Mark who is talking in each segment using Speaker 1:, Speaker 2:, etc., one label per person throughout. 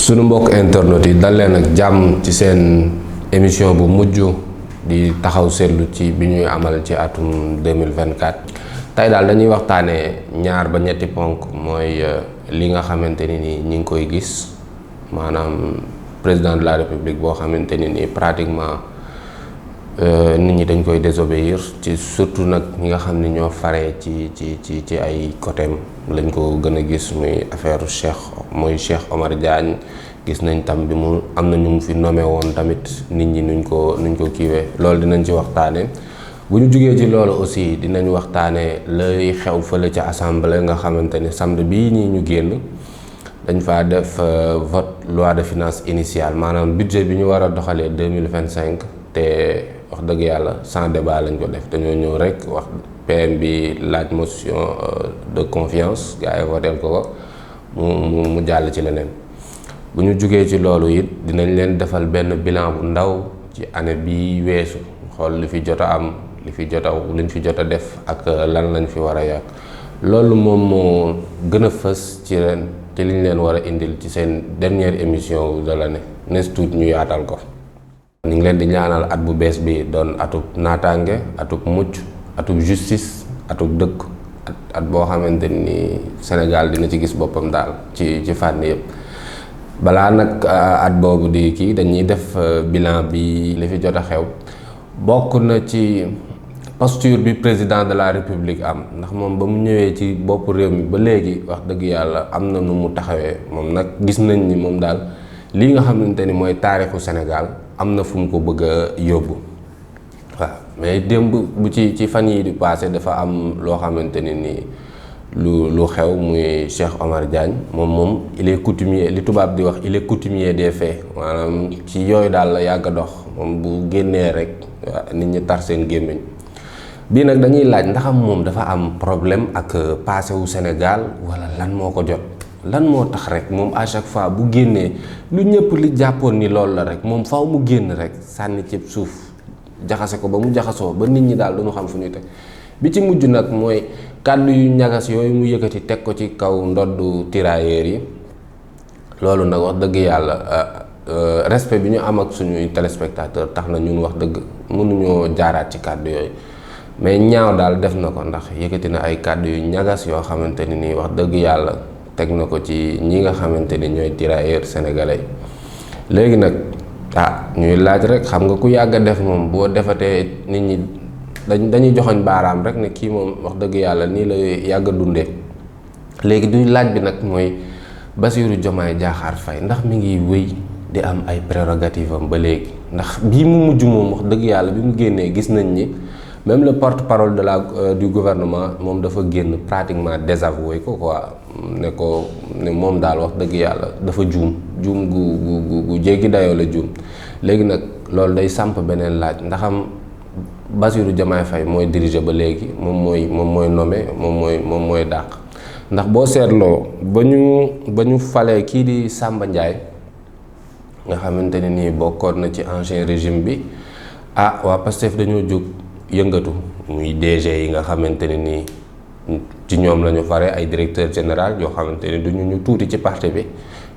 Speaker 1: sunu mbokk internet yi dal leen ak jàmm ci seen émission bu mujj di taxaw seetlu ci bi ñuy amal ci atum 2024 tey daal dañuy waxtaanee ñaar ba ñetti ponk mooy li nga xamante ni ñi ngi koy gis maanaam président de la république boo xamante ni pratiquement nit ñi dañ koy désobéir ci surtout nag ñi nga xam ni ñoo faree ci ay côtéem lañ ko gën a gis muy affaire Cheikh Omar Diagne gis nañ tam bi mu am na ñu mu fi nommé woon tamit nit ñi nuñ ko kiiwee loolu dinañ ci waxtaane bu ñu jugee ci loolu aussi dinañ waxtaane lay xew fële ci assemblée nga xamante ni samedi bii ñii ñu génn dañ fa def vote loi de finances initiale maanaam budget bi ñu war a doxalee 2025 te wax dëgg yàlla sans débat lañ ko def dañoo ñëw rek wax PM bi laaj motion de confiance gars yi voteel ko mu jàll ci leneen bu ñu jugee ci loolu it dinañ leen defal benn bilan bu ndaw ci année bi weesu xool li fi jot a am liñ fi jot a def ak lan lañ fi war a yàq loolu moom moo gën a fës ci ren te liñ leen war a indil ci seen dernière émission de l'année nes tuut ñu yaatal ko. ñu ngi leen di ñaanal at bu bees bi doon atub naataange atub mucc atub justice atub dëkk at boo xamante ni Sénégal dina ci gis boppam daal ci fànn yëpp. balaa nag at boobu di kii dañuy def bilan bi li fi jot a xew bokk na ci posture bi président de la république am ndax moom ba mu ñëwee ci bopp réew mi ba léegi wax dëgg yàlla am na nu mu taxawee moom nag gis nañ ni moom daal lii nga xamante ni mooy taarixu Sénégal am na fu mu ko bëgg a yóbbu waaw mais démb bu ci fan yi di passé dafa am loo xamante ni nii lu xew muy Cheikh Omar Diagne moom il est coutumier li tubaab di wax il est coutumier des faits maanaam ci yooyu daal la yàgg a dox moom bu génnee rek nit ñi tar seen gémmiñ bii nag dañuy laaj ndaxam moom dafa am problème ak passé wu Sénégal wala lan moo ko jot lan moo tax rek moom à chaque fois bu génnee lu ñëpp li jàppoon ni loolu la rek moom faw mu génn rek sànni ci suuf jaxase ko ba mu jaxasoo ba nit ñi daal duñu xam fu ñuy teg bi ci mujj nag mooy kàddu yu ñagas yooyu mu yëkkati teg ko ci kaw ndoddu tirailleurs yi loolu nag wax dëgg yàlla respect bi ñu am ak suñuy téléspectateur tax na ñun wax dëgg mënuñoo jaaraat ci kàddu yooyu mais ñaaw daal def na ko ndax yëkkati na ay kàddu yu ñagas yoo xamante ni nii wax dëgg yàlla teg na ko ci ñi nga xamante ni ñooy tirailleurs sénégalais léegi nag ñuy laaj rek xam nga ku yàgg a def moom boo defatee nit ñi dañuy joxoñ baaraam rek ne kii moom wax dëgg yàlla nii la yàgg a dundee léegi du laaj bi nag mooy Bassirou Diomaye Diakhar Faye ndax mi ngi wéy di am ay prérogative am ba léegi ndax bii mu mujj moom wax dëgg yàlla bi mu génnee gis nañ ni même le porte-parole du gouvernement moom dafa génn pratiquement désavoué ko quoi ne moom daal wax dëgg yàlla dafa juum gu jéggi dayoo la juum léegi nag loolu day samp beneen laaj ndaxam Bassirou Diomaye Faye mooy diriger ba léegi moom mooy nommé moom mooy dàq ndax boo seetloo ba ñu falee kii di Samba Ndiaye nga xamante ne nii bokkoon na ci ancien régime bi waa Pastef dañoo jóg yëngatu muy DG yi nga xamante ne nii ci ñoom la ñu fare ay directeur général yoo xamante ne du ñu tuuti ci parti bi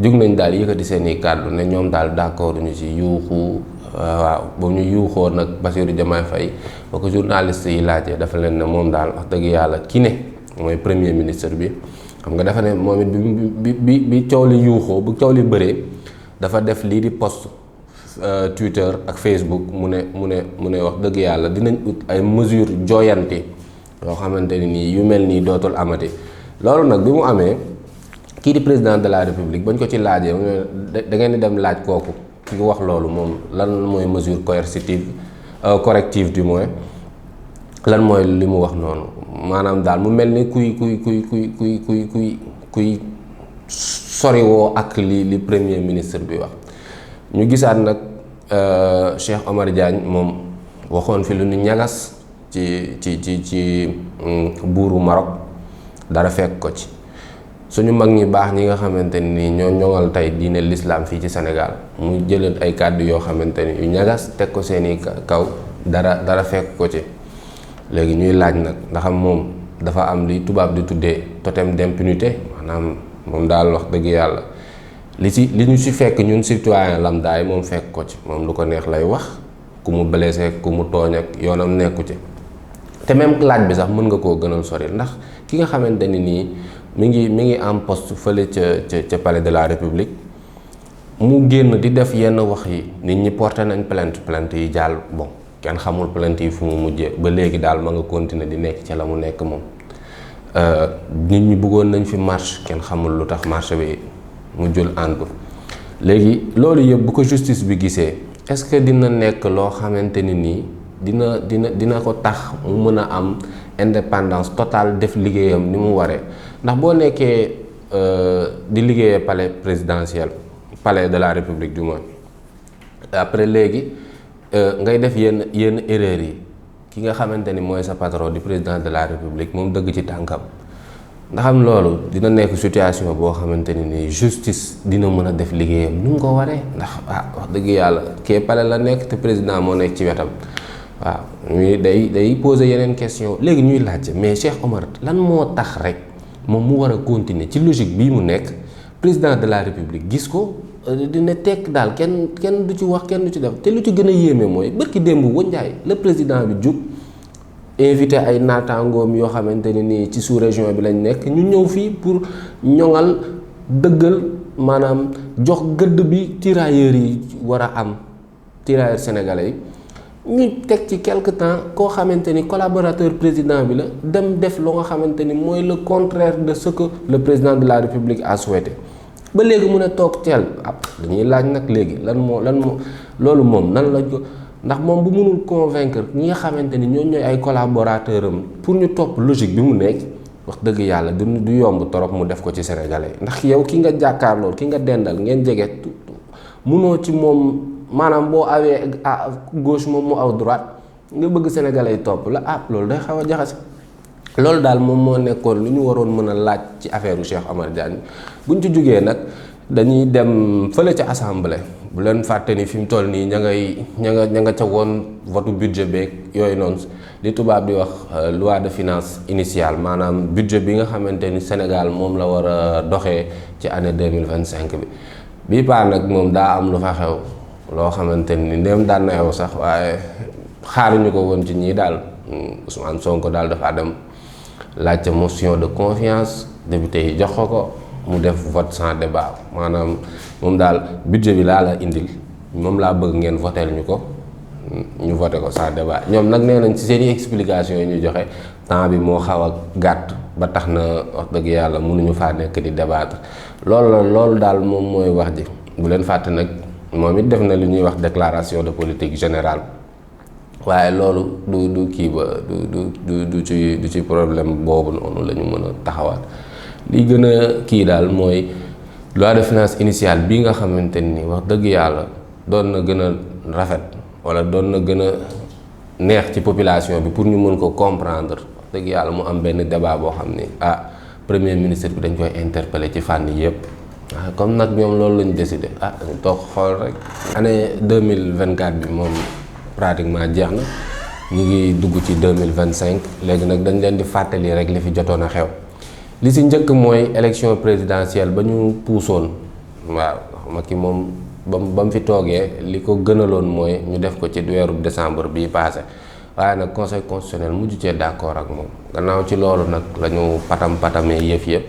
Speaker 1: jóg nañ daal yëkkati seeni kàddu ne ñoom daal d'accord ñu ci yuuxu waaw ba ñu yuuxoo nag Bassirou Diomaye Faye ba ko journaliste yi laajee dafa leen ne moom daal wax dëgg yàlla ki ne mooy premier ministre bi xam nga dafa ne moom it bi coow li yuuxoo bu coow li bëree dafa def lii di post Twitter ak Facebook mu ne wax dëgg yàlla dinañ ut ay mesures jooyanti yoo xamante ne nii yu mel nii dootul amati loolu nag bi mu amee kii di président de la république bañ ko ci laajee da ngeen di dem laaj kooku ki wax loolu moom lan mooy mesure coercitive corrective du moins lan mooy li mu wax noonu maanaam daal mu mel ni kuy soriwoo ak li premier ministre bi wax ñu gisaat nag Cheikh Omar Diagne moom waxoon fi lu ñu ñagas ci buuru Maroc dara fekk ko ci suñu mag ñi baax ñi nga xamante ni ñoo ñoŋal tey diine l'islam fii ci Sénégal mu jëlee ay kàddu yoo xamante ni yu ñagas teg ko seeni kaw dara fekk ko ci léegi ñuy laaj nag ndaxam moom dafa am li tubaab di tuddee totem d'impunité maanaam moom daal wax dëgg yàlla li ñu si fekk ñun citoyen lambda yi moom fekk ko ci moom lu ko neex lay wax ku mu blessé ku mu tooñ ak yoonam nekku ci te même laaj bi sax mën nga koo gënal sori ndax ki nga xamante ni nii mi ngi en poste fële ca palais de la république mu génn di def yenn wax yi nit ñi porté nañ plainte yi jàll bon kenn xamul plainte yi fu mu mujjee ba léegi daal ma nga continuer di nekk ca la mu nekk moom nit ñi bëggoon nañ fi marche kenn xamul lu tax marche bi mu jul ànd léegi loolu yëpp bu ko justice bi gisee est-ce que dina nekk loo xamante ni nii dina ko tax mu mën a am indépendance totale def liggéeyam ni mu waree ndax boo nekkee di liggéeyee palais présidentiel palais de la république du moins après léegi ngay def yenn erreurs yi ki nga xamante ni mooy sa patron di président de la république moom dëgg ci tànkam ndax am loolu dina nekk situation boo xamante ni justice dina mën a def liggéeyam ni mu ko waree ndax wax dëgg yàlla kee palais la nekk te président moo nekk ci wetam waaw ñuy day poser yeneen question léegi ñuy laajte mais Cheikh Omar lan moo tax rek moom mu war a continuer ci logique bii mu nekk président de la république gis ko dina tekk daal kenn du ci wax kenn du ci def te lu ci gën a yéeme mooy bërki démb Njaay le président bi jug invité ay naataangoom yoo xamante ne nii ci sous-région bi lañ nekk ñu ñëw fii pour ñoŋal dëggal maanaam jox gëdd bi tirailleurs yi war a am tirailleurs sénégalais yi ñu teg ci quelque temps koo xamante ni collaborateur président bi la dem def loo nga xamante ni mooy le contraire de ce que le président de la république a souhaité ba léegi mun a toog teel dañuy laaj nag léegi lan moo loolu moom nan lañ ko ndax moom bu mënul convaincre ñi nga xamante ni ñooñu ñooy ay collaborateur am pour ñu topp logique bi mu nekk wax dëgg yàlla du yomb torop mu def ko ci sénégalais ndax yow ki nga jàkkaarloo ki nga dendal ngeen jege munoo ci moom maanaam boo awee à gauche moom mu aw droite nga bëgg sénégalais yi topp la loolu day xaw a jaxase loolu daal moom moo nekkoon lu ñu waroon mën a laaj ci affaire u Cheikh Omar Diagne buñ ci jógee nag dañuy dem fële ca assemblée bu leen fàtte ni fi mu toll nii ña nga ca woon votu budget beeg yooyu noonu li tubaab di wax loi de finance initiale maanaam budget bi nga xamante ni Sénégal moom la war a doxee ci année 2025 bi bii paa nag moom daa am lu fa xew loo xamante ni ndéem daan na yow sax waaye xaaruñu ko woon ci ñii daal Ousmane Sonko daal dafa dem laajte motion de confiance député yi jox ko mu def vote sans débat maanaam moom daal budget bi laa la indil moom laa bëgg ngeen voteel ñu ko ñu voté ko sans débat ñoom nag nee nañ ci seen i explication yi ñu joxe temps bi moo xaw a gàtt ba tax na wax dëgg yàlla mënuñu faa nekk di débattre loolu daal moom mooy wax ji bu leen fàtte nag moom it def na li ñuy wax déclaration de politique générale waaye loolu du kii ba du ci problème boobu noonu la ñu mën a taxawaat li gën a kii daal mooy loi de finance initiale bii nga xamante ni wax dëgg yàlla doon na gën a rafet wala doon na gën a neex ci population bi pour ñu mën ko comprendre wax dëgg yàlla mu am benn débat boo xam ni premier ministre bi dañ koy interpeller ci fànn yëpp comme nag ñoom loolu lañu décidé dañu toog xool rek année 2024 bi moom pratiquement jeex na ñu ngi dugg ci 2025 léegi nag dañ leen di fàttali rek li fi jotoon a xew li si njëkk mooy élection présidentielle ba ñu puusoon waaw Macky moom ba mu fi toogee li ko gënaloon mooy ñu def ko ci weeru décembre bii passé waaye nag conseil constitutionnel mujj cee d'accord ak moom gannaaw ci loolu nag la ñu patamee yëf yëpp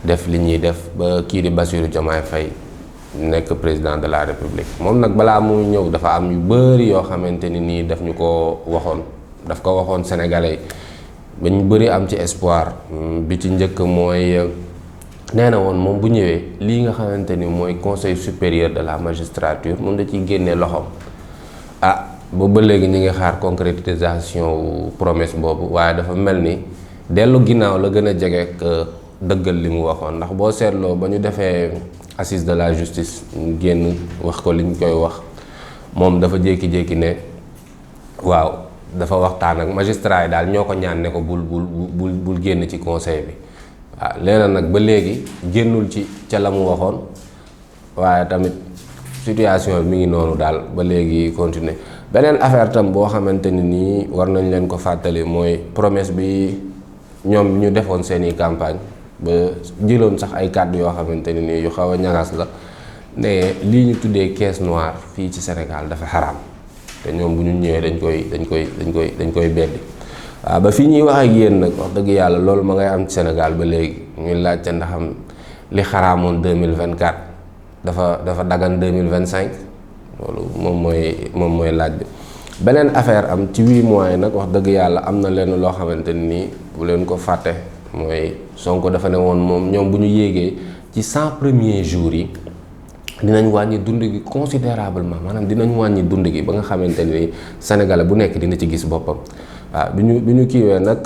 Speaker 1: def li ñuy def ba kii di Bassirou Diomaye Faye nekk président de la république moom nag balaa muy ñëw dafa am yu bëri yoo xamante ni nii daf ko waxoon sénégalais ba ñu bëri am ci espoir bi ci njëkk mooy nee na woon moom bu ñëwee lii nga xamante ni mooy conseil supérieur de la magistrature moom da ciy génnee loxoom boobu ba léegi ñu ngi xaar concrétisation promesse boobu waaye dafa mel ni dellu ginnaaw la gën a jege dëggal li mu waxoon ndax boo seetloo ba ñu defee assise de la justice génn wax ko liñ koy wax moom dafa jékki-jékki ne waaw dafa waxtaan ak magistrat yi daal ñoo ko ñaan ne ko bul génn ci conseil bi léena nag ba léegi génnul ci ca la mu waxoon waaye tamit situation bi mi ngi noonu daal ba léegi continuer beneen affaire tam boo xamante ni nii war nañ leen ko fàttali mooy promesse bi ñoom ñu defoon seeni campagne ba jëloon sax ay kàddu yoo xamante ne nii yu xaw a ñagas la ne lii ñu tuddee caisse noire fii ci Sénégal dafa xaraam te ñoom bu ñu ñëwee dañ koy beddi waaw ba fii ñuy wax ak yéen nag wax dëgg yàlla loolu ma ngay am ci Sénégal ba léegi ñuy laajte ndaxam li xaraamoon 2024 dafa dagan 2025 loolu moom mooy laaj bi. beneen affaire am ci 8 mois yi nag wax dëgg yàlla am na leen loo xamante ni bu leen ko fàtte mooy Sonko dafa ne woon moom ñoom bu ñu yéegee ci 100 premiers jours yi dinañ wàññi dund gi considérablement maanaam dinañ wàññi dund gi ba nga xamante ni Sénégalais bu nekk dina ci gis boppam waaw bi ñu kiiwee nag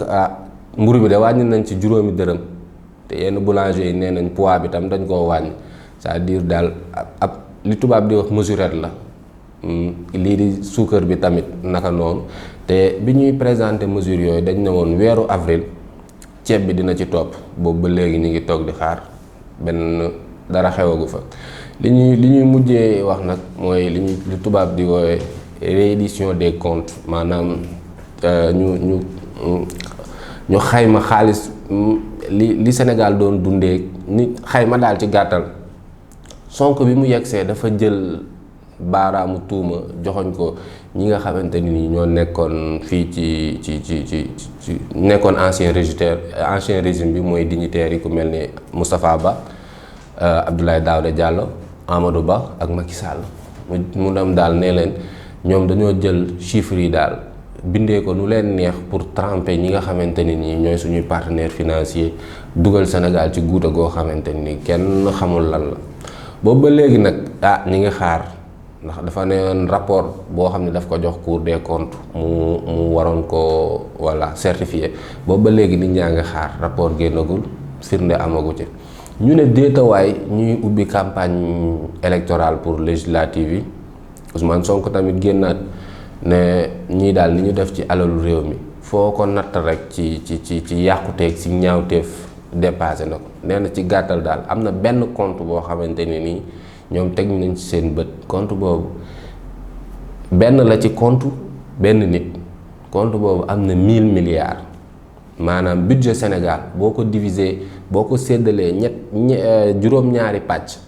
Speaker 1: mburu bi de wàññi nañ ci juróomi dërëm te yenn boulanger yi nee nañ poids bi tam dañ koo wàññi c'est-à-dire daal ab li tubaab di wax mesurette la lii di suukar bi tamit naka noonu te bi ñuy présenter mesures yooyu dañ ne woon weeru avril ceeb bi dina ci topp boobu ba léegi ñu ngi toog di xaar benn dara xewagu fa li ñuy mujjee wax nag mooy li tubaab di woowe reddition des comptes maanaam ñu xayma xaalis li Sénégal doon dundee ni xayma daal ci gàttal Sonko bi mu yegsee dafa jël baaraamu tuuma joxoñ ko ñi nga xamante ni ñoo nekkoon fii ci nekkoon ancien régime bi mooy dignitaires yi ku mel ni Moustapha Ba Abdoulaye Daouda Diallo Amadou Ba ak Macky Sall mu dem daal nee leen ñoom dañoo jël chiffres yi daal bindee ko nu leen neex pour tremper ñi nga xamante ni ñooy suñuy partenaire financier dugal Sénégal ci guuta goo xamante ni kenn xamul lan la boobu ba léegi nag ñi ngi xaar ndax dafa ne rapport boo xam ne daf ko jox Cour des comptes mu waroon ko certifié boobu ba léegi nit ñaa ngi xaar rapport génnagul firnde amagu ci ñu ne déetawaay ñuy ubbi campagne électorale pour législative yi Ousmane Sonko tamit génnaat ne ñii daal li ñu def ci alalu réew mi foo ko natt rek ci yàquteeg ci ñaawteef dépassé na ko nee na ci gàttal daal am na benn compte boo xamante ne nii ñoom teg nañ ci seen bët compte boobu benn la ci compte benn nit compte boobu am na 1000 milliards maanaam budget Sénégal boo ko diviser boo ko séddalee juróom-ñaari pàcc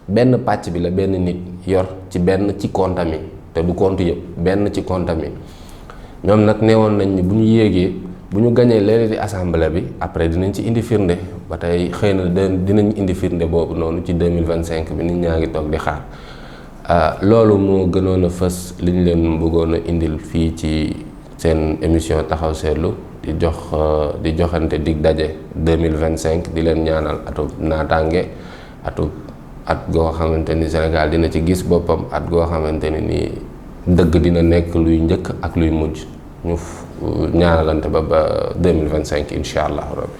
Speaker 1: benn pàcc bi la benn nit yor ci compte mi te du compte yëpp benn ci compte mi ñoom nag neewoon nañ ni bu ñu yéegee bu ñu gañee léegi di assemblée bi après dinañ ci indi firnde ba tey xëy na dinañ indi firnde boobu noonu ci 2025 bi nit ñaa ngi toog di xaar loolu moo gënoon a fës li ñu leen bëggoon a indil fii ci seen émission taxaw seetlu di joxante dig daje 2025 di leen ñaanal atu naataange at goo xamante ni Sénégal dina ci gis boppam at goo xamante ni dëgg dina nekk luy njëkk ak luy mujj ñu ñaanalante ba 2025 incha allahu rabbi